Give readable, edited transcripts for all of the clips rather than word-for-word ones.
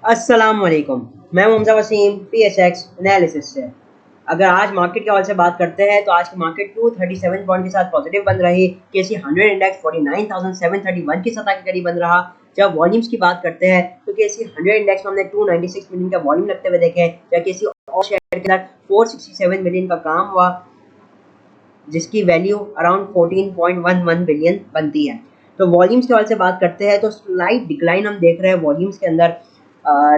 अस्सलाम वालेकुम। मैं मुमजा वसीम PSX एनालिसिस से। अगर आज मार्केट के हवाले से बात करते हैं तो आज की मार्केट 237 पॉइंट के साथ पॉजिटिव बन रही। केसी 100 इंडेक्स 49,731 की सतह के करीब बन रहा। जब वॉल्यूम्स की बात करते हैं तो केसी 100 इंडेक्स में हमने 296 मिलियन का वॉल्यूम लगते हुए देखे, या केसी और शेयर के अंदर 467 मिलियन का काम हुआ, जिसकी वैल्यू अराउंड 14.11 बिलियन बनती है। तो वॉल्यूम्स के हवाले से बात करते हैं तो स्लाइट डिक्लाइन हम देख रहे हैं वॉल्यूम्स के अंदर,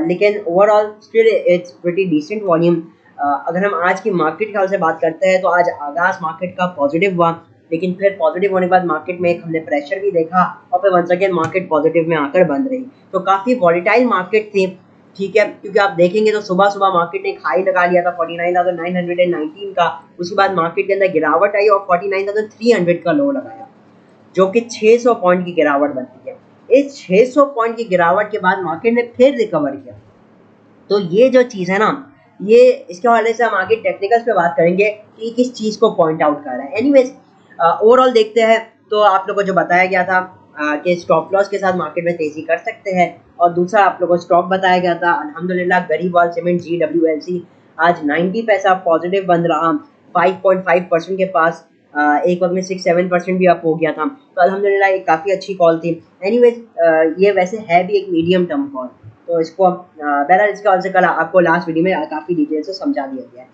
लेकिन overall still it's pretty decent volume. अगर हम आज की मार्केट के हवाले से बात करते हैं तो आज आगाज मार्केट का पॉजिटिव हुआ, लेकिन फिर पॉजिटिव होने के बाद मार्केट में एक हमने प्रेशर भी देखा और फिर वंस अगेन मार्केट पॉजिटिव में आकर बंद रही। तो काफ़ी वॉलेटाइल मार्केट थी, ठीक है, क्योंकि आप देखेंगे तो सुबह सुबह मार्केट ने हाई लगा लिया था 49,919 का। उसके बाद मार्केट के अंदर गिरावट आई और 49,300 का लो लगाया, जो कि 600 पॉइंट की गिरावट बनती है। इस 600 पॉइंट की गिरावट के बाद मार्केट ने फिर रिकवर किया। तो ये जो चीज़ है ना, ये इसके हवाले से हम आगे टेक्निकल्स पे बात करेंगे कि किस चीज़ को पॉइंट आउट कर रहा है। एनीवेज ओवरऑल देखते हैं तो आप लोगों को जो बताया गया था कि स्टॉप लॉस के साथ मार्केट में तेजी कर सकते हैं, और दूसरा आप लोगों को स्टॉक बताया गया था अल्हम्दुलिल्लाह गरीबवाल सीमेंट GWLC आज 90 पैसा पॉजिटिव बन रहा, 5.5% के पास। एक वक्त में 6-7% भी अप हो गया था, तो अल्हम्दुलिल्लाह एक काफ़ी अच्छी कॉल थी। एनीवेज ये वैसे है भी एक मीडियम टर्म कॉल, तो इसको बहरहाल इसके हवाले से कल आपको लास्ट वीडियो में काफ़ी डिटेल से समझा दिया गया है।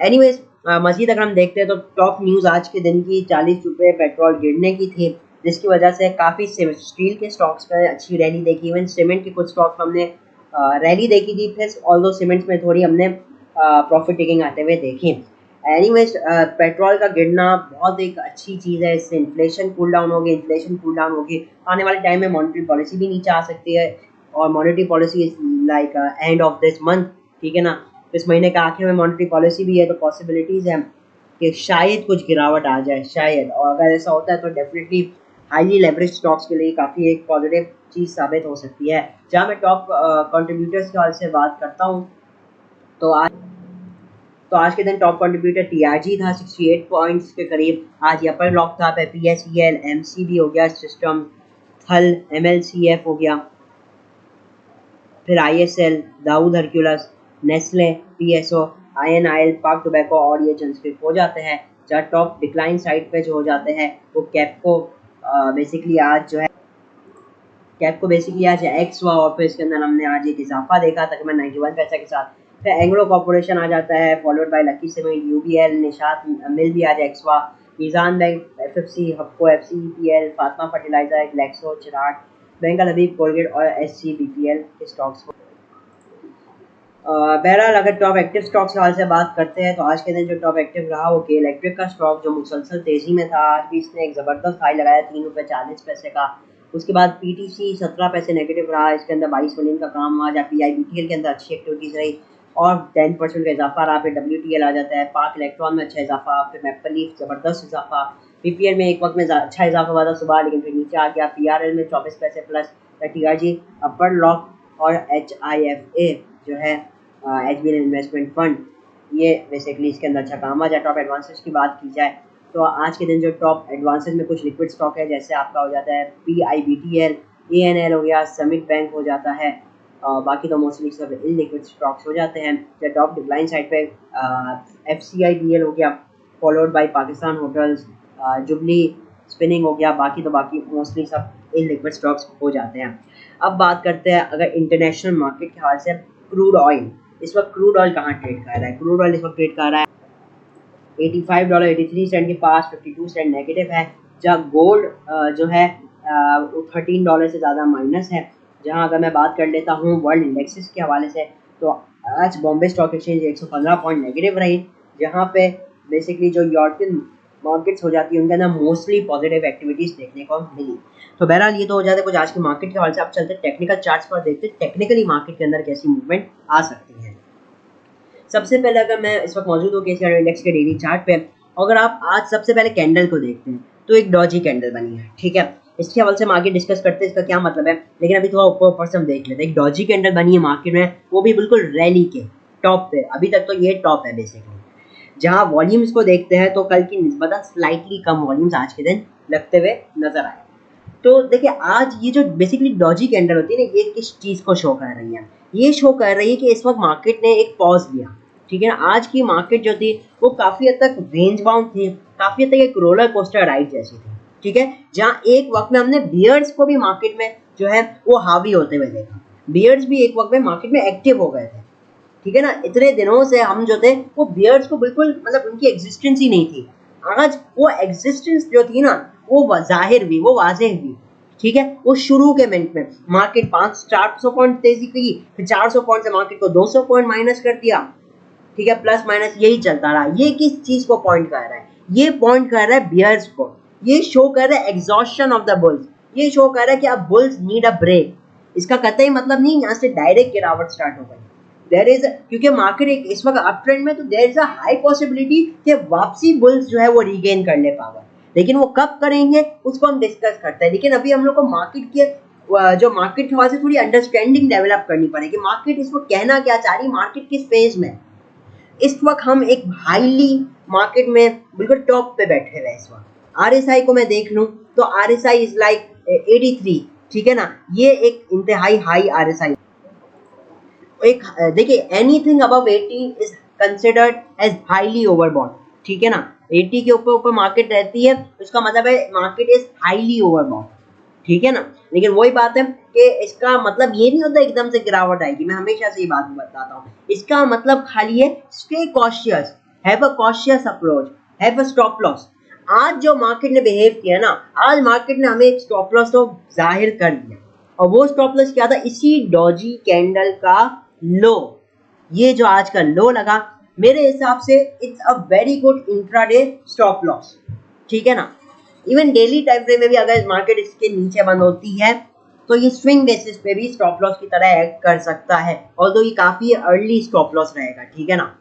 एनीवेज मज़ीद अगर हम देखते हैं तो टॉप न्यूज़ आज के दिन की 40 रुपये पेट्रोल गिरने की थी, जिसकी वजह से काफ़ी स्टील के स्टॉक्स पर अच्छी रैली देखी। इवन सीमेंट के कुछ स्टॉक्स हमने रैली देखी थी, प्लस ऑल्दो सीमेंट्स में थोड़ी हमने प्रॉफिट टेकिंग आते हुए देखी। एनीवेज पेट्रोल का गिरना बहुत एक अच्छी चीज़ है, इससे इन्फ्लेशन कूल डाउन होगी। इन्फ्लेशन कूल डाउन होगी, आने वाले टाइम में मॉनेटरी पॉलिसी भी नीचे आ सकती है, और monetary policy is like end of this month, ठीक है ना। इस महीने के आखिर में मॉनेटरी पॉलिसी भी है, तो पॉसिबिलिटीज़ है कि शायद कुछ गिरावट आ जाए, शायद। और अगर ऐसा होता है तो डेफिनेटली हाईली लेवरेज स्टॉक्स के लिए काफ़ी एक पॉजिटिव चीज़ साबित हो सकती है। जहाँ मैं टॉप कंट्रीब्यूटर्स के हवाले से बात करता हूँ तो आज के दिन टॉप कंट्रीब्यूटर TRG था 68 पॉइंट्स के करीब। आज अपर लॉक था पे PSEL, MCB हो गया, सिस्टम थल, MLCF हो गया, फिर ISL, Dawood Hercules, Nestle, PSO, INIL, Pak tobacco और ये जंस्क्रिप्ट हो जाते हैं। जहाँ टॉप डिक्लाइन साइड पे जो हो जाते हैं वो कैपको बेसिकली आज जो है कैप को बेसिकली आज एक्स हुआ, और फिर इसके अंदर हमने आज एक इजाफा देखा तकरीबन 91 पैसे के साथ। फिर एंग्लो कॉर्पोरेशन आ जाता है, followed by Lucky Cement, UBL, Nishat mill भी आज एक्स हुआ, मीज़ान बैंक, FFC, हप्को, FCEPL, फातिमा फर्टिलाइजर, ग्लैक्सो, चिराग, बेंगल हबीब, कोलगेट और SCBPL के स्टॉक्स। बहरहाल अगर टॉप एक्टिव स्टॉक्स के हवाले से बात करते हैं तो आज के दिन जो टॉप एक्टिव रहा वो के इलेक्ट्रिक का स्टॉक, जो मुसलसल तेज़ी में था। आज भी इसने एक ज़बरदस्त हाई लगाया 3.40 रुपये का। उसके बाद PTC 17 पैसे नेगेटिव रहा, इसके अंदर 22 मिलियन का काम हुआ। जहाँ PIBTL के अंदर अच्छी एक्टिविटीज़ रही और 10% का इजाफा रहा। फिर WTL आ जाता है, पाक इलेक्ट्रॉन में अच्छा इजाफा, फिर मैपल लीफ ज़बरदस्त इजाफा। PPL में एक वक्त में अच्छा इजाफा हुआ था सुबह, लेकिन फिर नीचे आ गया। PRL में 24 पैसे प्लस। TRG, अपर लॉक और HIFA जो है HBL इन्वेस्टमेंट फंड, ये बेसिकली इसके अंदर अच्छा काम आ जाए। टॉप एडवांसेस की बात की जाए तो आज के दिन जो टॉप एडवांसेस में कुछ लिक्विड स्टॉक है, जैसे आपका हो जाता है PIBTL, ANL हो गया, समिट बैंक हो जाता है, बाकी तो मोस्टली सब इनलिक्विड स्टॉक्स हो जाते हैं। जो टॉप डिक्लाइन साइड पे FCIBL हो गया, followed by Pakistan hotels, jubilee spinning हो गया, बाकी मोस्टली सब इनलिक्विड स्टॉक्स हो जाते हैं। अब बात करते हैं अगर इंटरनेशनल मार्केट के हवाले से क्रूड ऑयल। इस वक्त क्रूड ऑयल कहाँ ट्रेड कर रहा है? क्रूड ऑयल इस वक्त ट्रेड कर रहा है $85.83 के पास, 52 सेंट नेगेटिव है। जहाँ गोल्ड जो है वो $13 से ज़्यादा माइनस है। जहाँ अगर मैं बात कर लेता हूँ वर्ल्ड इंडेक्सेस के हवाले से तो आज Bombay stock exchange 115 point negative रही, जहाँ पे बेसिकली जो यूरोपियन मार्केट्स हो जाती है उनके अंदर मोस्टली पॉजिटिव एक्टिविटीज़ देखने को मिली। तो बहरहाल ये तो हो जाता है कुछ आज के मार्केट के हवाले से। अब चलते टेक्निकल चार्ट्स पर, देखते टेक्निकली मार्केट के अंदर कैसी मूवमेंट आ सकती है। सबसे पहले अगर मैं इस वक्त मौजूद हूँ KCR इंडेक्स के डेली चार्ट पे, अगर आप आज सबसे पहले कैंडल को देखते हैं तो एक डॉजी कैंडल बनी है, ठीक है। इसके हवाले से हम आगे डिस्कस करते हैं इसका क्या मतलब है, लेकिन अभी थोड़ा ऊपर से हम देख लेते हैं। एक डॉजी कैंडल बनी है मार्केट में, वो भी बिल्कुल रैली के टॉप पे। अभी तक तो ये टॉप है बेसिकली। जहाँ वॉल्यूम्स को देखते हैं तो कल की निस्बत स्लाइटली कम वॉल्यूम्स आज के दिन लगते हुए नजर आए। तो देखिए आज ये जो बेसिकली डॉजी कैंडल होती है ना, ये किस चीज़ को शो कर रही है? ये शो कर रही है कि इस वक्त मार्केट ने एक पॉज लिया, ठीक है ना। आज की मार्केट जो थी वो काफ़ी हद तक रेंज बाउंड थी, काफ़ी हद तक एक रोलर कोस्टर राइड जैसी थी, ठीक है। जहाँ एक वक्त में हमने बियर्स को भी मार्केट में जो है वो हावी होते हुए देखा, बियर्स भी एक वक्त में मार्केट में एक्टिव हो गए थे, ठीक है ना। इतने दिनों से हम जो थे वो बियर्स को बिल्कुल मतलब उनकी एग्जिस्टेंस ही नहीं थी। आज वो एग्जिस्टेंस जो थी ना वो जाहिर हुई, वो वाज़ेह हुई, ठीक है। वो शुरू के मिनट में मार्केट 400 पॉइंट तेजी की, फिर 400 पॉइंट से मार्केट को 200 पॉइंट माइनस कर दिया, ठीक है, प्लस माइनस यही चलता रहा। ये किस चीज को पॉइंट कर रहा है? ये पॉइंट कर रहा है बियर्स को, ये शो कर रहा है एग्जॉस्शन ऑफ द बुल्स, ये शो कर रहा है कि अब बुल्स नीड अ ब्रेक। इसका कतई मतलब नहीं यहाँ से डायरेक्ट गिरावट स्टार्ट हो गई, देयर इज, क्योंकि मार्केट एक इस वक्त अप ट्रेंड में, तो there is a high possibility कि वापसी बुल्स जो है वो रीगेन कर ले पावर, लेकिन वो कब करेंगे उसको हम डिस्कस करते हैं। लेकिन अभी हम लोग को मार्केट के जो मार्केट के वजह से थोड़ी अंडरस्टैंडिंग डेवलप करनी पड़ेगी, मार्केट इसको कहना क्या चाह रही, मार्केट किस फेज में। इस वक्त हम एक हाईली मार्केट में बिल्कुल टॉप पे बैठे हुए इस वक्त। आरएसआई को मैं देख लूं तो आरएसआई इज लाइक 83, ठीक है ना। ये एक इंतहाई हाई आरएसआई, एक देखिए anything above 80 is considered as highly overbought, ठीक है ना। 80 के ऊपर ऊपर मार्केट रहती है उसका मतलब है मार्केट इज हाईली ओवरबॉट, ठीक है ना। लेकिन वही बात है कि इसका मतलब ये नहीं होता एकदम से गिरावट आएगी, मैं हमेशा से ये बात बताता हूँ। इसका मतलब खाली है stay cautious, have a cautious approach, have a stop loss. आज जो मार्केट ने बिहेव किया ना, आज मार्केट ने हमें एक स्टॉप लॉस तो जाहिर कर दिया, और वो स्टॉप लॉस क्या था? इसी डॉजी कैंडल का लो। ये जो आज का लो लगा, मेरे हिसाब से it's a very good intraday stop loss, ठीक है ना। इवन डेली टाइम फ्रेम में भी अगर मार्केट इसके नीचे बंद होती है तो ये स्विंग बेसिस पे भी स्टॉप लॉस की तरह एक्ट कर सकता है, ऑल्दो ये काफ़ी अर्ली स्टॉप लॉस रहेगा, ठीक है ना।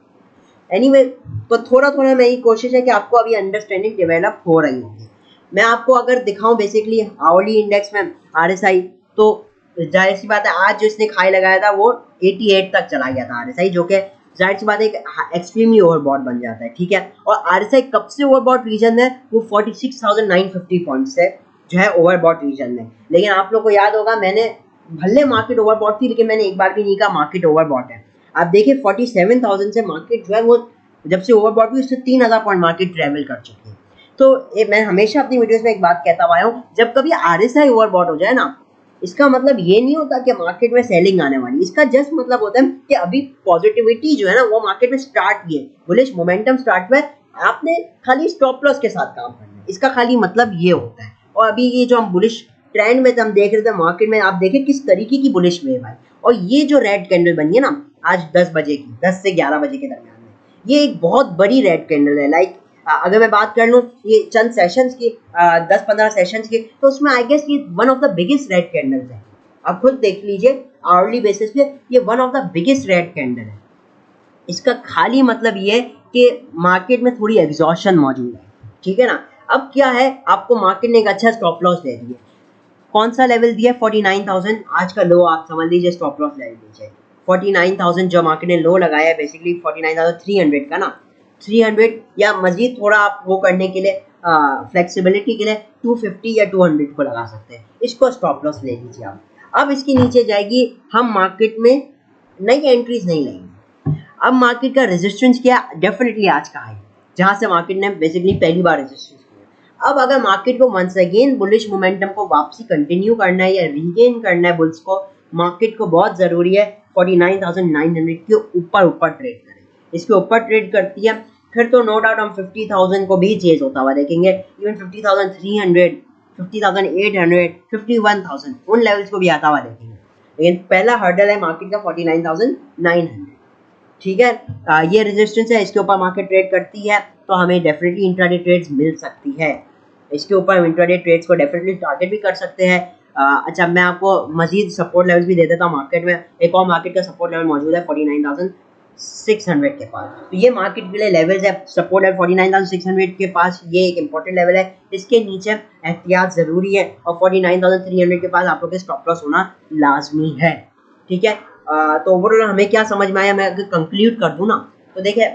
एनीवे तो थोड़ा थोड़ा मेरी कोशिश है कि आपको अभी अंडरस्टैंडिंग डेवलप हो रही होगी। मैं आपको अगर दिखाऊं बेसिकली आवरली इंडेक्स में आरएसआई, तो जाहिर सी बात है आज जो इसने खाई लगाया था वो 88 तक चला गया था आरएसआई, जो कि जाहिर सी बात है एक्सट्रीमली ओवरबॉट बन जाता है, ठीक है। और आरएसआई कब से ओवरबॉट रीजन है? वो 46,950 पॉइंट से जो है ओवरबॉट रीजन है। लेकिन आप लोग को याद होगा मैंने भले मार्केट ओवरबॉट थी लेकिन मैंने एक बार भी नहीं कहा मार्केट ओवरबॉट है। आप देखिए 47,000 से मार्केट जो है वो जब से ओवरबॉट हुई उससे 3,000 पॉइंट मार्केट ट्रेवल कर चुकी है। तो मैं हमेशा अपनी वीडियोस में एक बात कहता आया हूँ, जब कभी आरएसआई ओवरबॉट हो जाए ना, इसका मतलब ये नहीं होता कि मार्केट में सेलिंग आने वाली, इसका जस्ट मतलब होता है कि अभी पॉजिटिविटी जो है ना वो मार्केट में स्टार्ट की है, बुलिश मोमेंटम स्टार्ट हुआ है, आपने खाली स्टॉप लॉस के साथ काम करना है, इसका खाली मतलब ये होता है। और अभी ये जो हम बुलिश ट्रेंड में हम देख रहे थे मार्केट में, आप देखें किस तरीके की बुलिश वेव है। और ये जो रेड कैंडल बनी है ना आज 10 बजे की, 10 से 11 बजे के दरमियान में, ये एक बहुत बड़ी रेड कैंडल है। लाइक अगर मैं बात कर लूँ ये चंद सेशंस की, 10-15 सेशंस की, तो उसमें आई गेस ये one of the biggest red candles है। आप खुद देख लीजिए आवरली बेसिस पे ये one of the biggest red candle है। इसका खाली मतलब ये है कि मार्केट में थोड़ी एग्जॉशन मौजूद है, ठीक है ना। अब क्या है, आपको मार्केट ने एक अच्छा स्टॉप लॉस दे दिया। कौन सा लेवल दिया? 49,000 आज का लो, आप समझ लीजिए स्टॉप लॉस ले लीजिए। 49,000 जो मार्केट ने लो लगाया है बेसिकली 49,300 का ना, 300 या मजीद थोड़ा आप वो करने के लिए फ्लेक्सिबिलिटी के लिए 250 या 200 को लगा सकते हैं, इसको स्टॉप लॉस ले लीजिए आप। अब इसके नीचे जाएगी, हम मार्केट में नई एंट्रीज नहीं लेंगे। अब मार्केट का रेजिस्टेंस क्या? डेफिनेटली आज का हाई, जहां से मार्केट ने बेसिकली पहली बार रेजिस्टेंस किया। अब अगर मार्केट को वंस अगेन बुलिश मोमेंटम को वापसी कंटिन्यू करना है या रीगेन करना है बुल्स को, मार्केट को बहुत ज़रूरी है 49,900 के ऊपर ट्रेड करें। इसके ऊपर ट्रेड करती है फिर तो नो डाउट हम 50,000 को भी चेज होता हुआ देखेंगे, इवन 50,300, 50,800, 51,000 उन लेवल्स को भी आता हुआ देखेंगे। लेकिन पहला हर्डल है मार्केट का 49,900, ठीक है। ये रेजिस्टेंस है, इसके ऊपर मार्केट ट्रेड करती है तो हमें डेफिनेटली इंट्राडे ट्रेड्स मिल सकती है। इसके ऊपर हम इंट्राडे ट्रेड्स को डेफिनेटली टारगेट भी कर सकते हैं। अच्छा मैं आपको मजीद सपोर्ट लेवल्स भी दे देता हूँ मार्केट में। एक और मार्केट का सपोर्ट लेवल मौजूद है 49,600 के पास, तो ये मार्केट के लिए लेवल्स है। सपोर्ट लेवल 49,600 के पास, ये एक इंपॉर्टेंट लेवल है, इसके नीचे एहतियात ज़रूरी है। और 49,300 के पास आप लोग के स्टॉप लॉस होना लाजमी है, ठीक है। तो ओवरऑल हमें क्या समझ में आया, मैं अगर कंक्लूड कर दूं ना, तो देखिए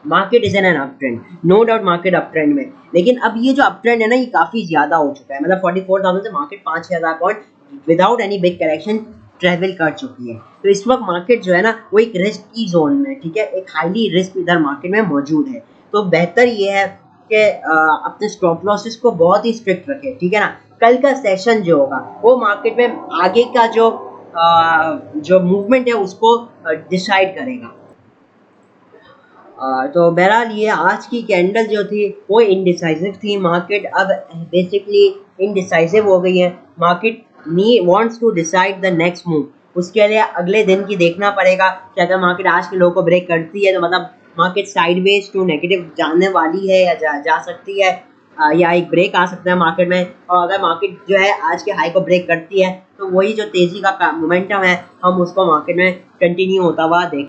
market is in an up trend, no doubt market up trend में, लेकिन अब ये जो अप ट्रेंड है ना ये काफी ज्यादा हो चुका है, मतलब 44,000 से market 5,000 point without any big correction travel कर चुकी है। तो इस वक्त मार्केट जो है ना वो एक रिस्क की जोन में, ठीक है, एक हाईली रिस्क इधर मार्केट में मौजूद है। तो बेहतर ये है कि अपने स्टॉप लॉसेस को बहुत ही स्ट्रिक्ट रखें, ठीक है ना। कल का सेशन जो होगा वो मार्केट में आगे का जो मूवमेंट है उसको डिसाइड करेगा। तो बहरहाल ये आज की कैंडल जो थी वो इनडिसाइसिव थी, मार्केट अब बेसिकली इनडिसाइसिव हो गई है। Market wants to decide the next move, उसके लिए अगले दिन की देखना पड़ेगा कि अगर मार्केट आज के लो को ब्रेक करती है तो मतलब मार्केट साइडवेज टू नेगेटिव जाने वाली है या जा सकती है, या एक ब्रेक आ सकता है मार्केट में। और अगर मार्केट जो है आज के हाई को ब्रेक करती है तो वही जो तेजी का मोमेंटम है हम उसको मार्केट में कंटिन्यू होता हुआ देख।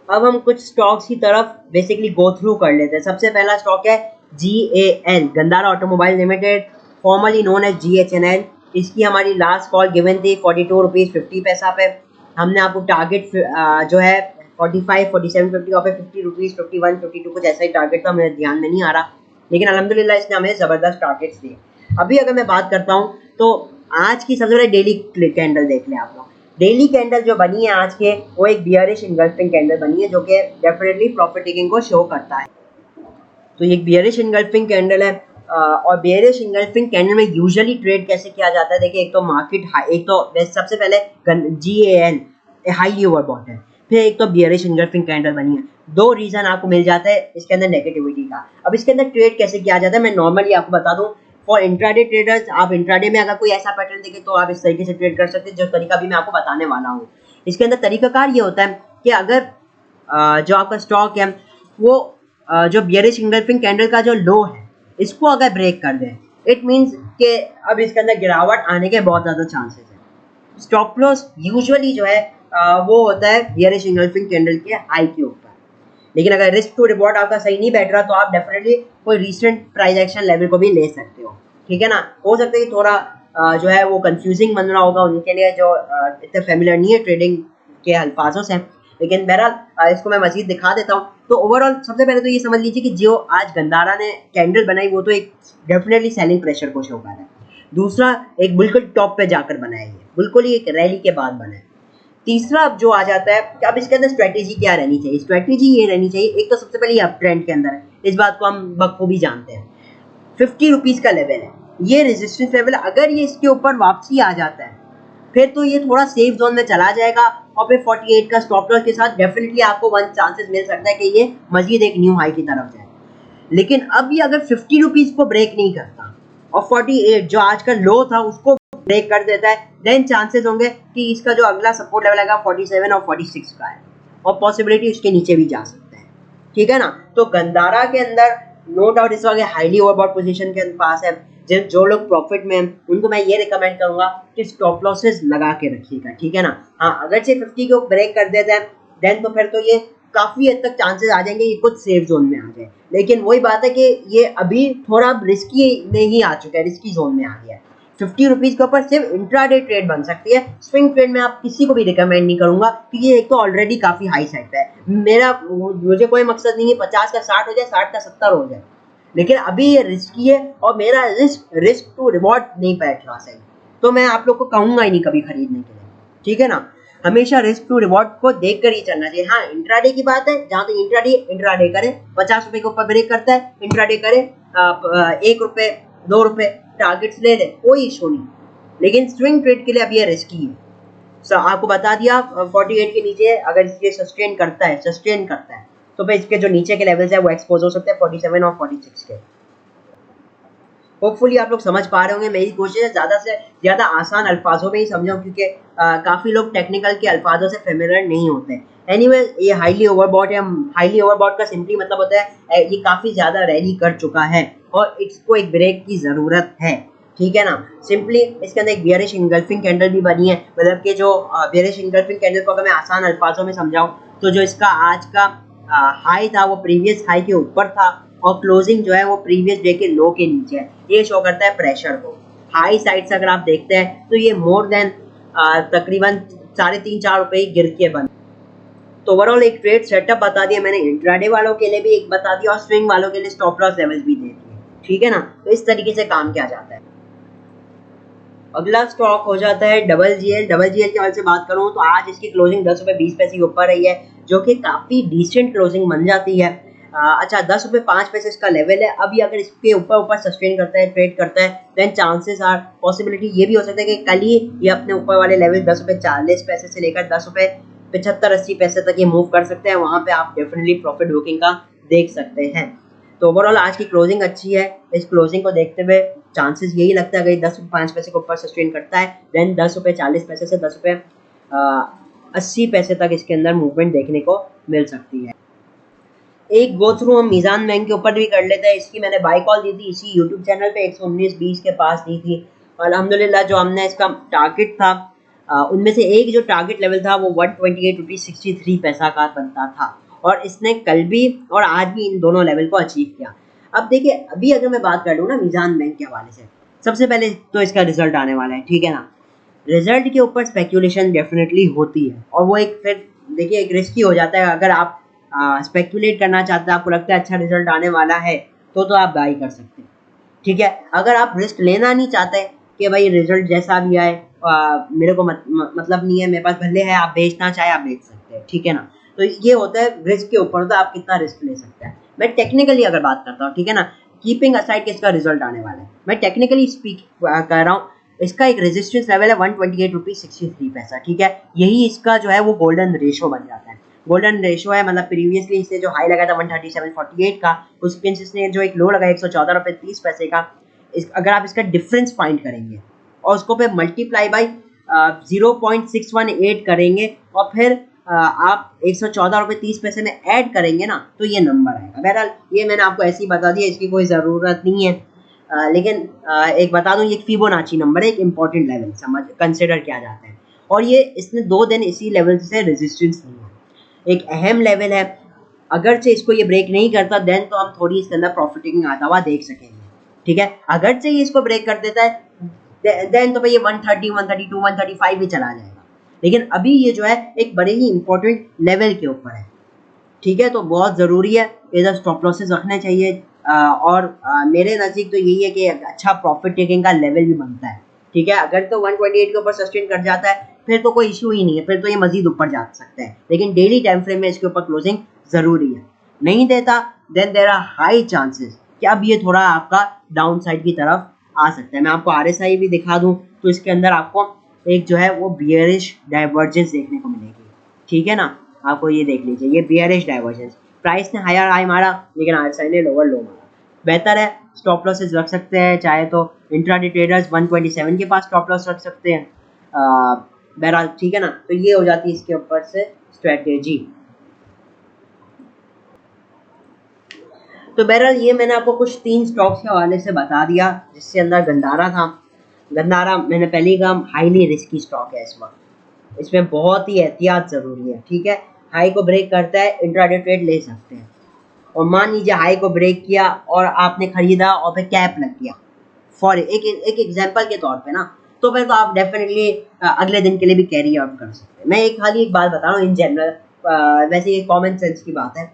अब हम कुछ स्टॉक्स की तरफ बेसिकली गो थ्रू कर लेते हैं। सबसे पहला स्टॉक है GAL, Gandhara automobile limited, formally known as GHNL। इसकी हमारी लास्ट कॉल गिवन थी 42 रुपीज़ 50 पैसा पे। हमने आपको टारगेट जो है 45, 47, 50 पे 50 रुपीज़ 51, 52 कुछ ऐसा ही टारगेट था, मेरे ध्यान में नहीं आ रहा, लेकिन अल्हम्दुलिल्लाह इसने हमें ज़बरदस्त टारगेट्स दिए। अभी अगर मैं बात करता हूँ तो आज की सबसे पहले डेली कैंडल देख लें आप लोग। डेली कैंडल जो बनी है आज के वो एक बियरिश इनगल्फिंग कैंडल बनी है जो कि डेफिनेटली प्रॉफिट टेकिंग को शो करता है। तो ये बियरिश इनगल्फिंग कैंडल है, और बियरिश इनगल्फिंग कैंडल में यूजुअली ट्रेड कैसे किया जाता है, देखिए एक तो मार्केट एक तो सबसे पहले GAL हाईली ओवरबॉट है, फिर एक तो बियरिश इनगल्फिंग कैंडल बनी है। दो रीजन आपको मिल जाता है इसके अंदर नेगेटिविटी का। अब इसके अंदर ट्रेड कैसे किया जाता है मैं नॉर्मली आपको बता दूं। फॉर इंट्राडे ट्रेडर्स, आप इंट्राडे में अगर कोई ऐसा पैटर्न देखें तो आप इस तरीके से ट्रेड कर सकते हैं, जो तरीका भी मैं आपको बताने वाला हूँ। इसके अंदर तरीकाकार ये होता है कि अगर जो आपका स्टॉक है वो जो बियरिश इनगल्फिंग कैंडल का जो लो है इसको अगर ब्रेक कर दे, इट मींस कि अब इसके अंदर गिरावट आने के बहुत ज़्यादा चांसेस है। स्टॉप लॉस यूजुअली जो है वो होता है बियरिश इनगल्फिंग कैंडल के हाई के ऊपर, लेकिन अगर रिस्क टू रिवॉर्ड आपका सही नहीं बैठ रहा तो आप डेफिनेटली कोई रिसेंट प्राइस एक्शन लेवल को भी ले सकते हो, ठीक है ना। हो सकता है कि थोड़ा जो है वो कंफ्यूजिंग बन रहा होगा उनके लिए जो इतने फेमिलियर नहीं है ट्रेडिंग के अल्फाजों से, लेकिन बहरहाल इसको मैं मजीद दिखा देता हूँ। तो ओवरऑल सबसे पहले तो ये समझ लीजिए कि जो आज गंदारा ने कैंडल बनाई वो तो एक डेफिनेटली सेलिंग प्रेशर को शो कर रहा है। दूसरा एक बिल्कुल टॉप पे जाकर बनाया है, बिल्कुल ही एक रैली के बाद बना है। तीसरा अब जो आ जाता है कि अब इसके अंदर स्ट्रेटेजी क्या रहनी चाहिए। स्ट्रेटेजी ये रहनी चाहिए, एक तो सबसे पहले ये अप ट्रेंड के अंदर है, इस बात को हम बखूबी जानते हैं। 50 रुपीज़ का लेवल है, ये रेजिस्टेंस लेवल, अगर ये इसके ऊपर वापसी आ जाता है फिर तो ये थोड़ा सेफ जोन में चला जाएगा और फिर 48 का स्टॉप लॉस के साथ डेफिनेटली आपको वन चांसेस मिल सकता है कि ये मजीद एक न्यू हाई की तरफ जाए। लेकिन अब ये अगर 50 रुपीज़ को ब्रेक नहीं करता और 48 जो आज का लो था उसको ब्रेक कर देता है, देन चांसेस होंगे कि इसका जो अगला सपोर्ट लेवल आएगा 47 और 46 का है, और पॉसिबिलिटी उसके नीचे भी जा सकता है, ठीक है ना। तो गंदारा के अंदर नो डाउट इस वक्त हाईली ओवरबॉट पोजीशन के पास है। जो लोग प्रॉफिट में हैं उनको मैं ये रिकमेंड करूंगा कि स्टॉप लॉसेस लगा के रखिएगा, ठीक है ना। हाँ, अगर से 50 को ब्रेक कर देते हैं देन तो फिर तो ये काफ़ी हद तक चांसेस आ जाएंगे ये कुछ सेफ जोन में आ जाए, लेकिन वही बात है कि ये अभी थोड़ा रिस्की में ही आ चुका है, रिस्की जोन में आ गया है। 50 रुपीज़ के ऊपर सिर्फ इंट्राडे ट्रेड बन सकती है, स्विंग ट्रेड में आप किसी को भी रिकमेंड नहीं करूंगा क्योंकि ये एक तो ऑलरेडी काफ़ी हाई साइड पे है। मुझे कोई मकसद नहीं है 50 का 60 हो जाए, 60 का 70 हो जाए, लेकिन अभी ये रिस्की है और मेरा रिस्क टू रिवॉर्ड नहीं बैठ रहा सही, तो मैं आप लोग को कहूँगा ही नहीं कभी खरीदने के लिए, ठीक है ना। हमेशा रिस्क टू रिवॉर्ड को देख कर ही चलना चाहिए। हाँ, इंट्राडे की बात है, जहाँ तक इंट्राडे करे 50 रुपये के ऊपर ब्रेक करता है, इंट्राडे करे 1 रुपये 2 रुपये टारगेट्स ले ले, कोई इशू नहीं, लेकिन स्विंग ट्रेड के लिए अब ये रिस्की है। आपको बता दिया 48 के नीचे अगर ये सस्टेन करता है तो फिर इसके जो नीचे के लेवल्स है वो एक्सपोज हो सकते हैं 47 और 46 के। होपफुली आप लोग समझ पा रहे होंगे। मेरी कोशिश है ज़्यादा से ज़्यादा आसान अल्फाजों में ही समझाऊं क्योंकि काफ़ी लोग टेक्निकल के अल्फाजों से फेमिलियर नहीं होते। एनीवे, ये हाईली ओवरबॉट है। हाईली ओवरबॉट का सिंपली मतलब होता है ये काफ़ी ज़्यादा रैली कर चुका है और इसको एक ब्रेक की ज़रूरत है, ठीक है ना। सिंपली इसके अंदर एक बियरिश इनगल्फिंग कैंडल भी बनी है, मतलब कि जो बियरिश इनगल्फिंग कैंडल को अगर मैं आसान अल्फाजों में समझाऊँ तो जो इसका आज का हाई था वो प्रीवियस हाई के ऊपर था और क्लोजिंग जो है वो प्रीवियस डे के लो के नीचे है। ये शो करता है प्रेशर को। हाई साइड से अगर आप देखते हैं तो ये मोर देन तकरीबन 3.5-4 रुपये गिर के बंद। तो ओवरऑल एक ट्रेड सेटअप बता दिया मैंने, इंट्राडे वालों के लिए भी एक बता दिया और स्विंग वालों के लिए स्टॉप लॉस लेवल्स भी दे दिए, ठीक है ना। तो इस तरीके से काम किया जाता है। अगला स्टॉक हो जाता है डबल जीएल। डबल जीएल के बारे से बात करूं तो आज इसकी क्लोजिंग 10 रुपये 20 पैसे के ऊपर रही है, जो कि काफ़ी डिसेंट क्लोजिंग बन जाती है। अच्छा 10 रुपये 5 पैसे इसका लेवल है। अभी अगर इसके ऊपर ऊपर सस्टेन करता है, ट्रेड करता है, देन चांसेस आर पॉसिबिलिटी ये भी हो सकता है कि कल ही ये अपने ऊपर वाले लेवल 10 रुपये 40 पैसे से लेकर 10 रुपये 75-80 पैसे तक ये मूव कर सकते हैं। वहाँ पे आप डेफिनेटली प्रॉफिट बुकिंग का देख सकते हैं। तो ओवरऑल आज की क्लोजिंग अच्छी है। इस क्लोजिंग को देखते हुए चांसेस यही लगता है अगर 10 रुपये 5 पैसे को ऊपर सस्टेन करता है, देन 10 रुपये 40 पैसे से 10 रुपये 80 पैसे तक इसके अंदर मूवमेंट देखने को मिल सकती है। एक गो थ्रू हम मीज़ान बैंक के ऊपर भी कर लेते हैं। इसकी मैंने बाई कॉल दी थी इसी यूट्यूब चैनल पे 119.20 के पास दी थी। अल्हम्दुलिल्लाह जो हमने इसका टारगेट था उनमें से एक जो टारगेट लेवल था वो 128.63 पैसा का बनता था, और इसने कल भी और आज भी इन दोनों लेवल को अचीव किया। अब देखिए अभी अगर मैं बात कर लूँ ना मीज़ान बैंक के हवाले से, सबसे पहले तो इसका रिजल्ट आने वाला है, ठीक है ना। रिजल्ट के ऊपर स्पेक्यूलेशन डेफिनेटली होती है, और वो एक फिर देखिए एक रिस्की हो जाता है। अगर आप स्पेक्यूलेट करना चाहते हैं, आपको लगता है अच्छा रिजल्ट आने वाला है, तो आप बाई कर सकते हैं, ठीक है। अगर आप रिस्क लेना नहीं चाहते कि भाई रिजल्ट जैसा भी आए मेरे को मतलब नहीं है, मेरे पास भले है, आप बेचना चाहे आप बेच सकते हैं, ठीक है ना। तो ये होता है रिस्क के ऊपर, तो आप कितना रिस्क ले सकते हैं। मैं टेक्निकली अगर बात करता हूँ, ठीक है ना, कीपिंग असाइड कि इसका रिजल्ट आने वाला है, मैं टेक्निकली स्पीक कर रहा हूँ। इसका एक रेजिस्टेंस लेवल है 128.63 पैसा, ठीक है। यही इसका जो है वो गोल्डन रेशो बन जाता है। गोल्डन रेशो है मतलब प्रीवियसली इसने जो हाई लगा था 137.48 का, उसके इसने जो एक लो लगा 114 रुपये 30 पैसे का, अगर आप इसका डिफरेंस फाइंड करेंगे और उसको पे मल्टीप्लाई बाई 0.618 करेंगे और फिर आप 114 रुपये 30 पैसे में ऐड करेंगे ना, तो ये नंबर आएगा। बहरहाल ये मैंने आपको ऐसे ही बता दिया, इसकी कोई ज़रूरत नहीं है। लेकिन एक बता दूं, ये फिबोनाची नंबर है, एक इम्पॉर्टेंट लेवल समझ कंसिडर किया जाता है, और ये इसने 2 दिन इसी लेवल से रेजिस्टेंस नहीं है, एक अहम लेवल है। अगरचे इसको ये ब्रेक नहीं करता, देन तो हम थोड़ी इसके अंदर प्रॉफिट टेकिंग आता हुआ देख सकेंगे, ठीक है। अगरचे ये इसको ब्रेक कर देता है, देन तो भाई ये 130, 132, 135 भी चला जाएगा। लेकिन अभी ये जो है एक बड़े ही इंपॉर्टेंट लेवल के ऊपर है, ठीक है। तो बहुत ज़रूरी है इधर स्टॉप लॉसेस रखने चाहिए, और मेरे नज़दीक तो यही है कि अच्छा प्रॉफिट टेकिंग का लेवल भी बनता है, ठीक है। अगर तो 128 के ऊपर सस्टेन कर जाता है फिर तो कोई इशू ही नहीं है, फिर तो ये मजीद ऊपर जा सकता है। लेकिन डेली टाइम फ्रेम में इसके ऊपर क्लोजिंग ज़रूरी है। नहीं देता then there are high chances कि अब ये थोड़ा आपका डाउन साइड की तरफ आ सकता है। मैं आपको RSI भी दिखा दूँ तो इसके अंदर आपको एक जो है वो बियरिश डाइवर्जेंस देखने को मिलेगी, ठीक है ना। आपको ये देख लीजिए, ये बियरिश डाइवर्जेंस, प्राइस ने हायर हाई मारा लेकिन RSI ने लोअर लो मारा। बेहतर है स्टॉप लॉसेस रख सकते हैं, चाहे तो इंट्राडे ट्रेडर्स 127 के पास स्टॉप लॉस रख सकते हैं। बहरहाल ठीक है ना। तो ये हो जाती है इसके ऊपर से स्ट्रेटेजी। तो बहरहाल ये मैंने आपको कुछ 3 स्टॉक्स के हवाले से बता दिया, जिसके अंदर गंदारा था। गंदारा मैंने पहले ही कहा हाईली रिस्की स्टॉक है इस वक्त, इसमें बहुत ही एहतियात ज़रूरी है, ठीक है। हाई को ब्रेक करता है, इंट्राडे ट्रेड ले सकते हैं, और मान लीजिए हाई को ब्रेक किया और आपने खरीदा और फिर कैप लग गया, फॉर एक एग्जांपल के तौर पे ना, तो फिर तो आप डेफिनेटली अगले दिन के लिए भी कैरी आउट कर सकते हैं। मैं खाली एक बात बता रहा हूँ इन जनरल, वैसे ये कॉमन सेंस की बात है,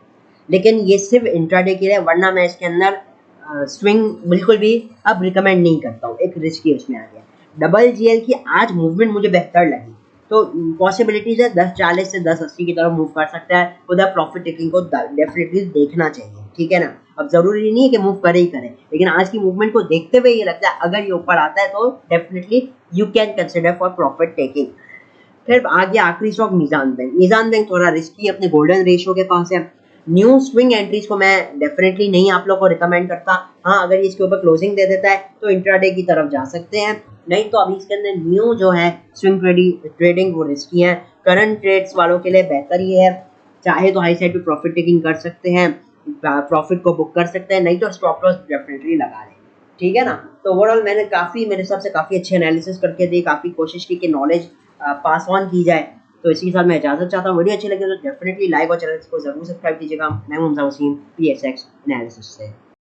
लेकिन ये सिर्फ इंट्राडे के लिए, वरना मैं इसके अंदर स्विंग बिल्कुल भी अब रिकमेंड नहीं करता हूँ, एक रिस्की उसमें आ गया। डबल जीएल की आज मूवमेंट मुझे बेहतर लगी, तो पॉसिबिलिटीज है 10.40 से 10.80 की तरफ मूव कर सकता है। उधर प्रॉफिट टेकिंग को डेफिनेटली देखना चाहिए, ठीक है ना। अब जरूरी नहीं है कि मूव करे ही करे, लेकिन आज की मूवमेंट को देखते हुए ये लगता है अगर ये ऊपर आता है तो definitely you can consider for profit taking. फिर आगे आखिरी स्टॉक मीज़ान बैंक। मीज़ान बैंक थोड़ा रिस्की अपने गोल्डन रेशियो के पास है। न्यू स्विंग एंट्रीज को मैं डेफिनेटली नहीं आप लोग को रिकमेंड करता। हाँ अगर इसके ऊपर क्लोजिंग दे देता है तो इंट्राडे की तरफ जा सकते हैं, नहीं तो अभी इसके अंदर न्यू जो है स्विंग ट्रेडिंग वो रिस्की है। करंट ट्रेड्स वालों के लिए बेहतर ही है, चाहे तो हाई साइड पे प्रॉफिट टेकिंग कर सकते हैं, प्रॉफिट को बुक कर सकते हैं, नहीं तो स्टॉप लॉस डेफिनेटली लगा लें, ठीक है ना। तो ओवरऑल मैंने मेरे हिसाब से काफ़ी अच्छे एनालिसिस करके दी, काफ़ी कोशिश की कि नॉलेज पास ऑन की जाए। तो इसी के साथ मैं इजाज़त चाहता हूँ। वीडियो अच्छी लगे तो डेफिनेटली लाइक और चैनल को जरूर सब्सक्राइब कीजिएगा। मैं हूं हमजा वसीम PSX एनालिसिस से।